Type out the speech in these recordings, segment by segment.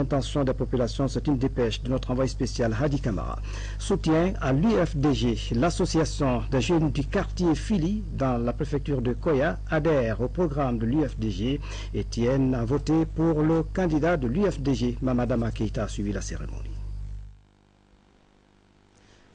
L'intention des populations, c'est une dépêche de notre envoyé spécial Hadi Kamara. Soutien à l'UFDG, l'association des jeunes du quartier Fili dans la préfecture de Koya adhère au programme de l'UFDG et tiennent à voter pour le candidat de l'UFDG. Mamadama Keita a suivi la cérémonie.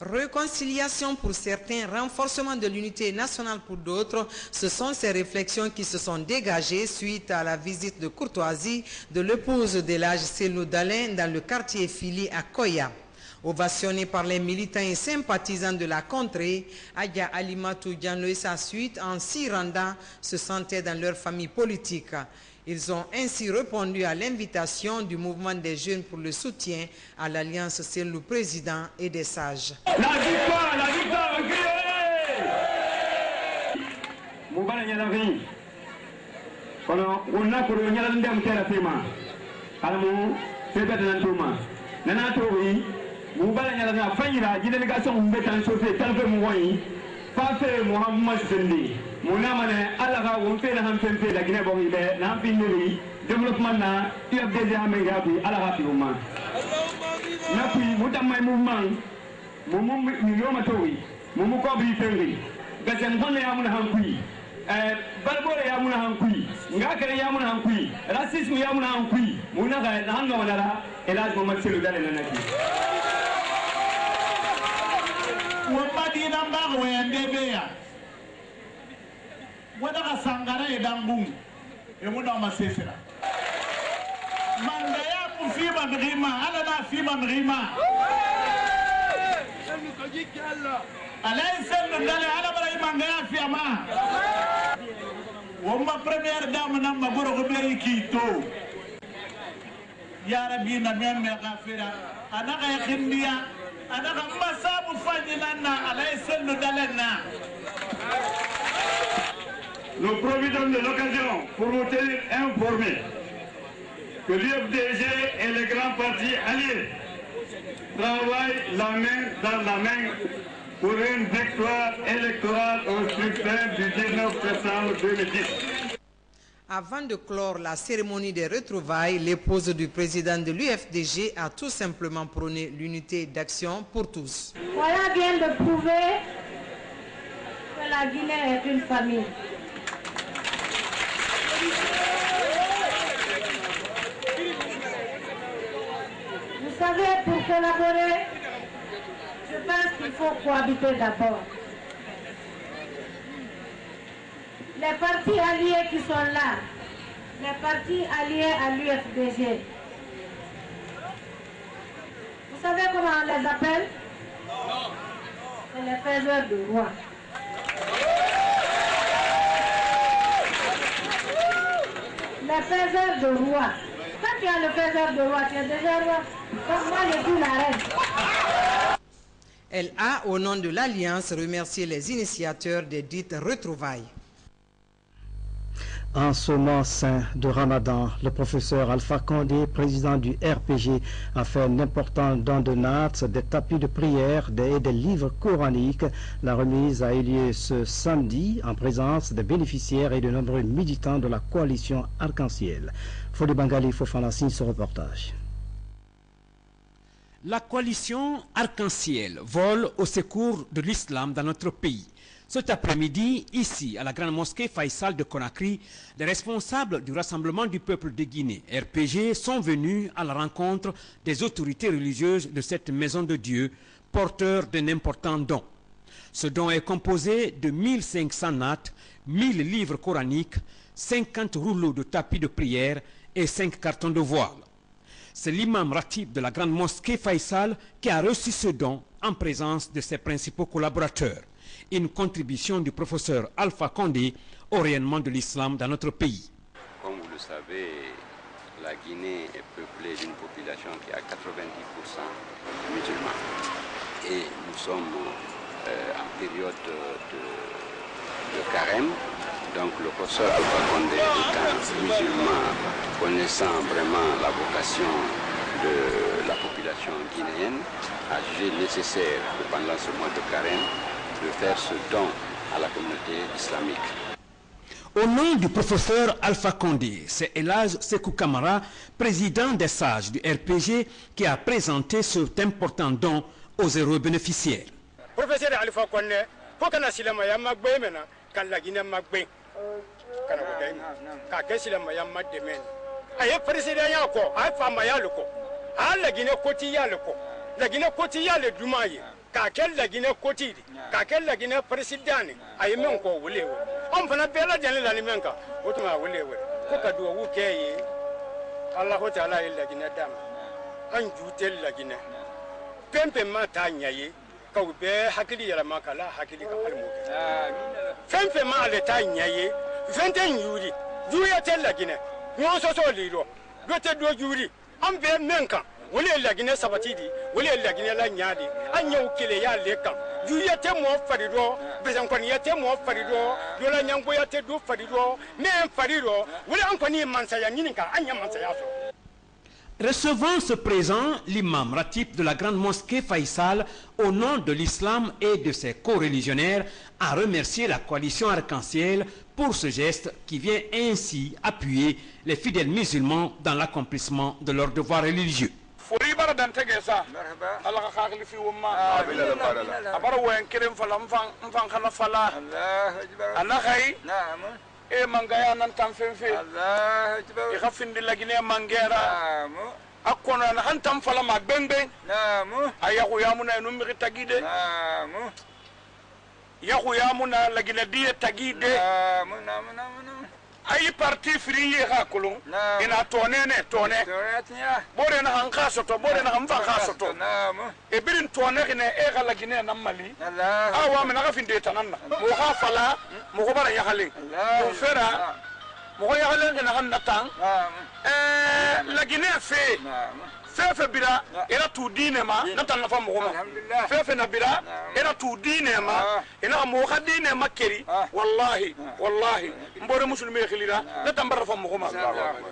Réconciliation pour certains, renforcement de l'unité nationale pour d'autres, ce sont ces réflexions qui se sont dégagées suite à la visite de courtoisie de l'épouse de l'âge Selou Dalin dans le quartier Fili à Koya. Ovationné par les militants et sympathisants de la contrée, Aya Alimatou Diallo et sa suite, en s'y rendant, se sentaient dans leur famille politique. Ils ont ainsi répondu à l'invitation du mouvement des jeunes pour le soutien à l'Alliance Selou Président et des sages. La victoire, Moubala Yalavi. On a pour le Yalandem Terapima. Alors, c'est pas de l'Antoma. Nanatori, Moubala Yalavi, Fayra, délégation Mbétan Chauffé, Talve Mouaï, Fafé Mohamed Sendi. Mounamane, Allah, on fait la Hampé, la Guinée-Boribé, l'Ampineri, développement, il y a des Amégabi, Allah Rafiouman. Napui, Moutamay Mouvement, Moumou Yomatori, Moumou Kobri Ferry, Gazemhone Yamuna Hankui, Balbore Yamuna Hankui, Ngakare Yamuna Hankui, Racisme Yamuna Hankui, Munaga, Nanganara, et là, Mohamed Seludal et Nanaki. Wapati namba wendebea wadaka sangara edambung emuda masesera mangaya mufima mrima ala na fima mrima alaysa ndale ala bara mangaya fiama womba première dame namba goro ko beri kito ya rabbi na memme gafira anaka yakindia anaka masabu fanyilana alaysa ndalena. Nous profitons de l'occasion pour vous tenir informés que l'UFDG et les grands partis alliés travaillent la main dans la main pour une victoire électorale au scrutin du 19 décembre 2010. Avant de clore la cérémonie des retrouvailles, l'épouse du président de l'UFDG a tout simplement prôné l'unité d'action pour tous. Voilà vient de prouver que la Guinée est une famille. Vous savez, pour collaborer, je pense qu'il faut cohabiter d'abord. Les partis alliés qui sont là, les partis alliés à l'UFDG, vous savez comment on les appelle? C'est les faiseurs de roi. Les faiseurs de roi. Quand tu as le faiseur de roi, tu es déjà roi. Comme moi, je suis la reine. Elle a, au nom de l'Alliance, remercié les initiateurs des dites retrouvailles. En ce mois saint de Ramadan, le professeur Alpha Condé, président du RPG, a fait un important don de nattes, des tapis de prière et des livres coraniques. La remise a eu lieu ce samedi en présence des bénéficiaires et de nombreux militants de la coalition Arc-en-Ciel. Fodi Bangali Fofana signe ce reportage. La coalition Arc-en-Ciel vole au secours de l'islam dans notre pays. Cet après-midi, ici, à la grande mosquée Faisal de Conakry, les responsables du Rassemblement du peuple de Guinée, RPG, sont venus à la rencontre des autorités religieuses de cette maison de Dieu, porteurs d'un important don. Ce don est composé de 1500 nattes, 1000 livres coraniques, 50 rouleaux de tapis de prière et 5 cartons de voile. C'est l'imam Ratib de la grande mosquée Faisal qui a reçu ce don en présence de ses principaux collaborateurs. Une contribution du professeur Alpha Condé au rayonnement de l'islam dans notre pays. Comme vous le savez, la Guinée est peuplée d'une population qui a 90% musulmans. Et nous sommes en période de carême. Donc le professeur Alpha Condé, étant musulman, connaissant vraiment la vocation de la population guinéenne, a jugé nécessaire que pendant ce mois de carême, de faire ce don à la communauté islamique. Au nom du professeur Alpha Condé, c'est Elhadj Sékou Camara, président des sages du RPG, qui a présenté cet important don aux heureux bénéficiaires. Professeur Alpha Condé, pour que nous soyons quand la Guinée m'a bien, quand aye président yako ay fama ya loko ala Guinée quotidien loko la Guinée quotidien le dumaye ka kel la Guinée quotidien ka kel la Guinée président ay men ko wule on fana bela jani la limenka otuma wule ko ka do wu keye Allah taala la Guinée dam an jutel la Guinée pempe mata nyaye ka be hakili yala makala hakili ka almo pempe ma le ta nyaye 21 yuri juya tel la Guinée non so liro dote do juri am be menka wole la Guinée sabatidi wole la Guinée la nyaadi anya ukile ya leka juya te mo farido besan kwani ya te mo farido do la nyango ya te do farido men farido wole an kwani mansa ya nyininka anya mansa ya so. Recevant ce présent, l'imam Ratib de la grande mosquée Faisal, au nom de l'islam et de ses co-religionnaires, a remercié la coalition Arc-en-Ciel pour ce geste qui vient ainsi appuyer les fidèles musulmans dans l'accomplissement de leurs devoirs religieux. E mangaya nan tan fenfe Allah akbar e khafindi la Guinée mangera akona na han tam fala ma bembe namu ayahu yamuna no mi tagide namu yahu yamuna la Guinée die tagide namu ay parti free ha kulun ina tonene tone bore na han khasoto bore na han fa khasoto e birin tone ne e gala Guinée na Mali awa mina ga finde tananna mo ha fala mo ko bara yakhale mo fera mo ko yakhale na han natang la Guinée fait fefe bira era tu dine ma nata na famu goma fefe na bira era tu dine ma ina mo khadine makeri wallahi mbore muslimi khilira nata mbara famu goma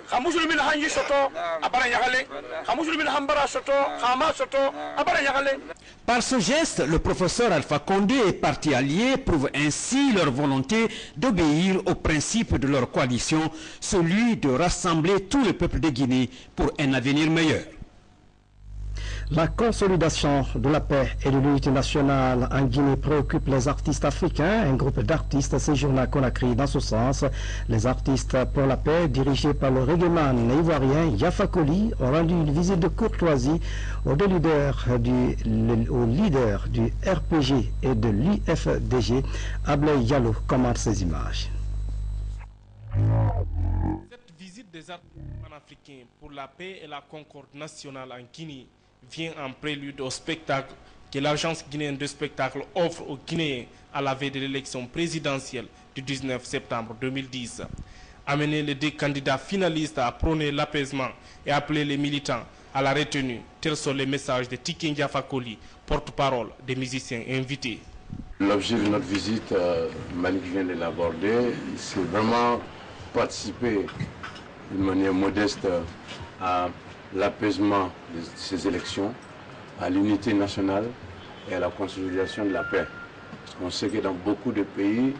kha muslimi na hanji soto abara yagale kha muslimi na hambara soto khama soto abara yagale. Par ce geste, le professeur Alpha Condé et partis alliés prouvent ainsi leur volonté d'obéir au principe de leur coalition, celui de rassembler tout le peuple de Guinée pour un avenir meilleur. La consolidation de la paix et de l'unité nationale en Guinée préoccupe les artistes africains. Un groupe d'artistes séjourne à Conakry dans ce sens. Les artistes pour la paix, dirigés par le reggaeman ivoirien Yafa Koli, ont rendu une visite de courtoisie aux leaders du RPG et de l'UFDG. Ablay Yalo commente ces images. Cette visite des artistes panafricains pour la paix et la concorde nationale en Guinée vient en prélude au spectacle que l'agence guinéenne de spectacle offre aux Guinéens à la veille de l'élection présidentielle du 19 septembre 2010. Amener les deux candidats finalistes à prôner l'apaisement et appeler les militants à la retenue, tels sont les messages de Tiken Yafa Koli, porte-parole des musiciens invités. L'objet de notre visite, Malik vient de l'aborder, c'est vraiment participer d'une manière modeste à l'apaisement de ces élections, à l'unité nationale et à la consolidation de la paix. Parce qu'on sait que dans beaucoup de pays,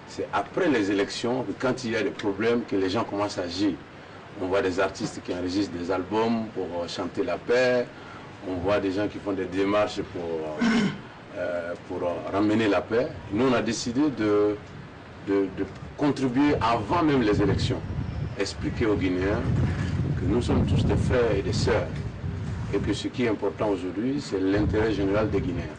c'est après les élections, que quand il y a des problèmes, que les gens commencent à agir. On voit des artistes qui enregistrent des albums pour chanter la paix, on voit des gens qui font des démarches pour ramener la paix. Nous, on a décidé de contribuer avant même les élections, expliquer aux Guinéens que nous sommes tous des frères et des sœurs et que ce qui est important aujourd'hui, c'est l'intérêt général des Guinéens.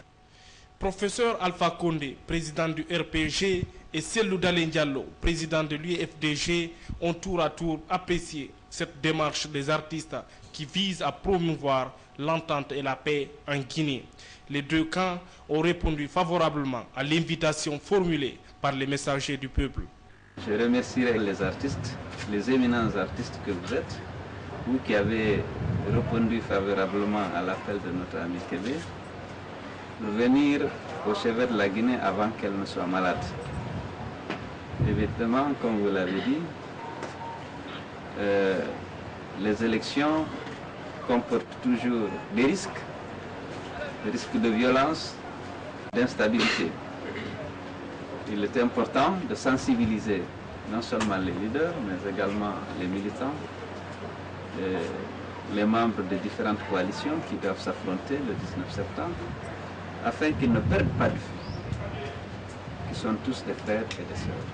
Professeur Alpha Condé, président du RPG, et Cellou Dalein Diallo, président de l'UFDG, ont tour à tour apprécié cette démarche des artistes qui vise à promouvoir l'entente et la paix en Guinée. Les deux camps ont répondu favorablement à l'invitation formulée par les messagers du peuple. Je remercierai les artistes, les éminents artistes que vous êtes, vous qui avez répondu favorablement à l'appel de notre ami Kébé, de venir au chevet de la Guinée avant qu'elle ne soit malade. Évidemment, comme vous l'avez dit, les élections comportent toujours des risques de violence, d'instabilité. Il est important de sensibiliser non seulement les leaders, mais également les militants, les membres des différentes coalitions qui doivent s'affronter le 19 septembre, afin qu'ils ne perdent pas de vue qu'ils sont tous des frères et des sœurs.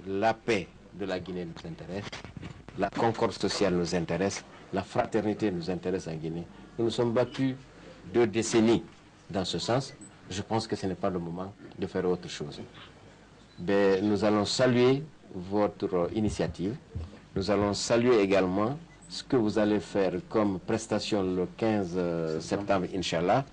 La paix de la Guinée nous intéresse, la concorde sociale nous intéresse, la fraternité nous intéresse en Guinée. Nous nous sommes battus 2 décennies dans ce sens. Je pense que ce n'est pas le moment de faire autre chose. Mais nous allons saluer votre initiative. Nous allons saluer également ce que vous allez faire comme prestation le 15 septembre, Inch'Allah.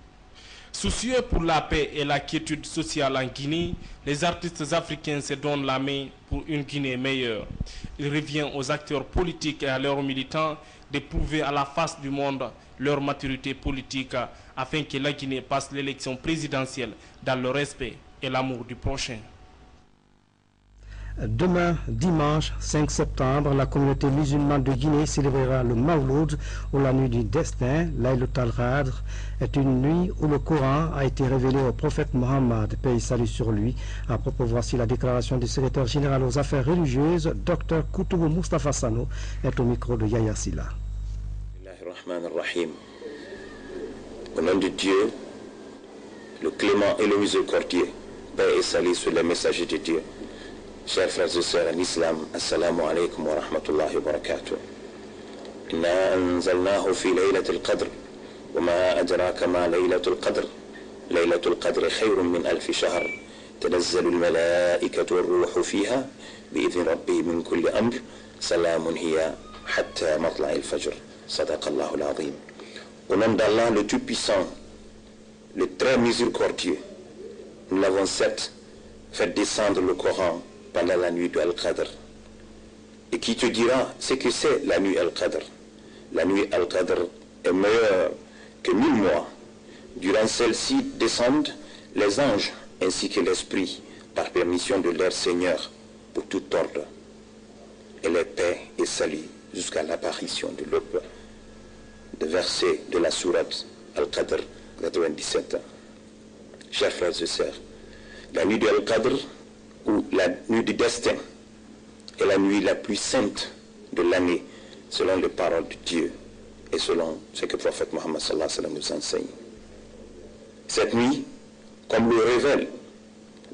Soucieux pour la paix et la quiétude sociale en Guinée, les artistes africains se donnent la main pour une Guinée meilleure. Il revient aux acteurs politiques et à leurs militants de prouver à la face du monde leur maturité politique afin que la Guinée passe l'élection présidentielle dans le respect et l'amour du prochain. Demain, dimanche 5 septembre, la communauté musulmane de Guinée célébrera le Mawlud, ou la nuit du destin. Laylatul Qadr est une nuit où le Coran a été révélé au prophète Mohammed, paix et salut sur lui. À propos, voici la déclaration du secrétaire général aux affaires religieuses, Dr Koutoubou Mustafa Sano, est au micro de Yaya Silla. Au nom de Dieu, le clément et le miséricordieux, paix et salut sur les messagers de Dieu. Chers frères et sœurs en islam, assalamu alaikum wa rahmatullahi wa barakatuh. Inna anzalnahu fi laylatul qadr, wa ma adraka ma laylatul qadr. Laylatul qadr khayrun min alfi shahr. تنزل الملائكة والروح فيها بإذن ربهم من كل أمر سلام هي حتى مطلع الفجر. صدق الله العظيم. Au nom d'Allah, le Tout-Puissant, le très miséricordieux, nous l'avons certes fait descendre le Coran pendant la nuit de Al-Qadr. Et qui te dira ce que c'est la nuit Al-Qadr? La nuit Al-Qadr est meilleure que 1000 mois. Durant celle-ci descendent les anges ainsi que l'esprit par permission de leur Seigneur pour tout ordre. Et les paix et salut jusqu'à l'apparition de l'aube. De versets de la sourate Al-Qadr 97. Chers frères et sœurs, la nuit de Al-Qadr ou la nuit du destin est la nuit la plus sainte de l'année selon les paroles de Dieu et selon ce que le prophète Mohammed sallallahu alayhi wa sallam nous enseigne. Cette nuit, comme le révèle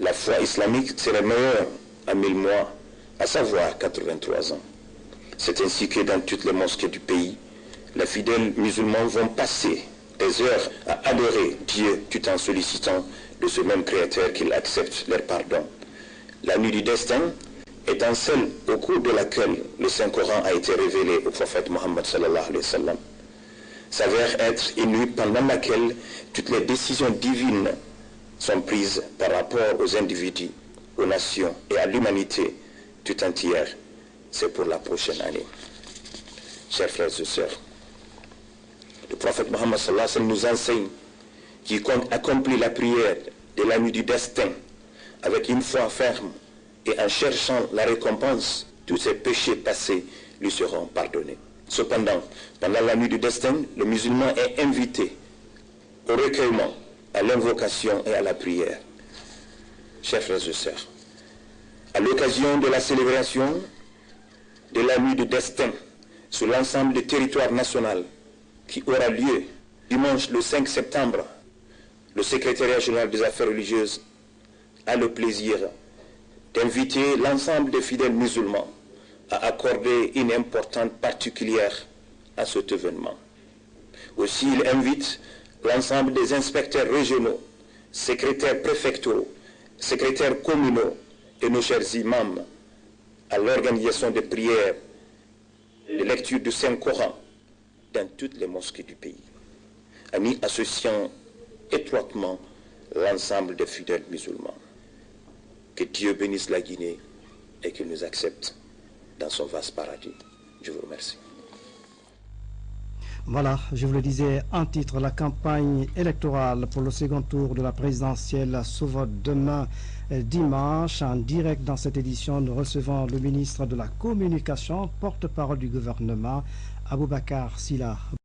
la foi islamique, c'est la meilleure à 1000 mois, à savoir 83 ans. C'est ainsi que dans toutes les mosquées du pays, les fidèles musulmans vont passer des heures à adorer Dieu tout en sollicitant de ce même Créateur qu'il accepte leur pardon. La nuit du destin étant celle au cours de laquelle le Saint-Coran a été révélé au prophète Mohammed sallallahu alayhi wa sallam, s'avère être une nuit pendant laquelle toutes les décisions divines sont prises par rapport aux individus, aux nations et à l'humanité tout entière. C'est pour la prochaine année. Chers frères et sœurs, le prophète Mohammed sallallahu alayhi wa sallam nous enseigne quiconque accomplit la prière de la nuit du destin avec une foi ferme et en cherchant la récompense, tous ses péchés passés lui seront pardonnés. Cependant, pendant la nuit du destin, le musulman est invité au recueillement, à l'invocation et à la prière. Chers frères et sœurs, à l'occasion de la célébration de la nuit du destin sur l'ensemble du territoire national qui aura lieu dimanche le 5 septembre, le secrétariat général des affaires religieuses a le plaisir d'inviter l'ensemble des fidèles musulmans à accorder une importance particulière à cet événement. Aussi, il invite l'ensemble des inspecteurs régionaux, secrétaires préfectoraux, secrétaires communaux et nos chers imams à l'organisation de prières, de lecture du Saint-Coran dans toutes les mosquées du pays, en y associant étroitement l'ensemble des fidèles musulmans. Que Dieu bénisse la Guinée et qu'il nous accepte dans son vaste paradis. Je vous remercie. Voilà, je vous le disais en titre, la campagne électorale pour le second tour de la présidentielle s'ouvre demain dimanche. En direct dans cette édition, nous recevons le ministre de la Communication, porte-parole du gouvernement, Aboubakar Silla.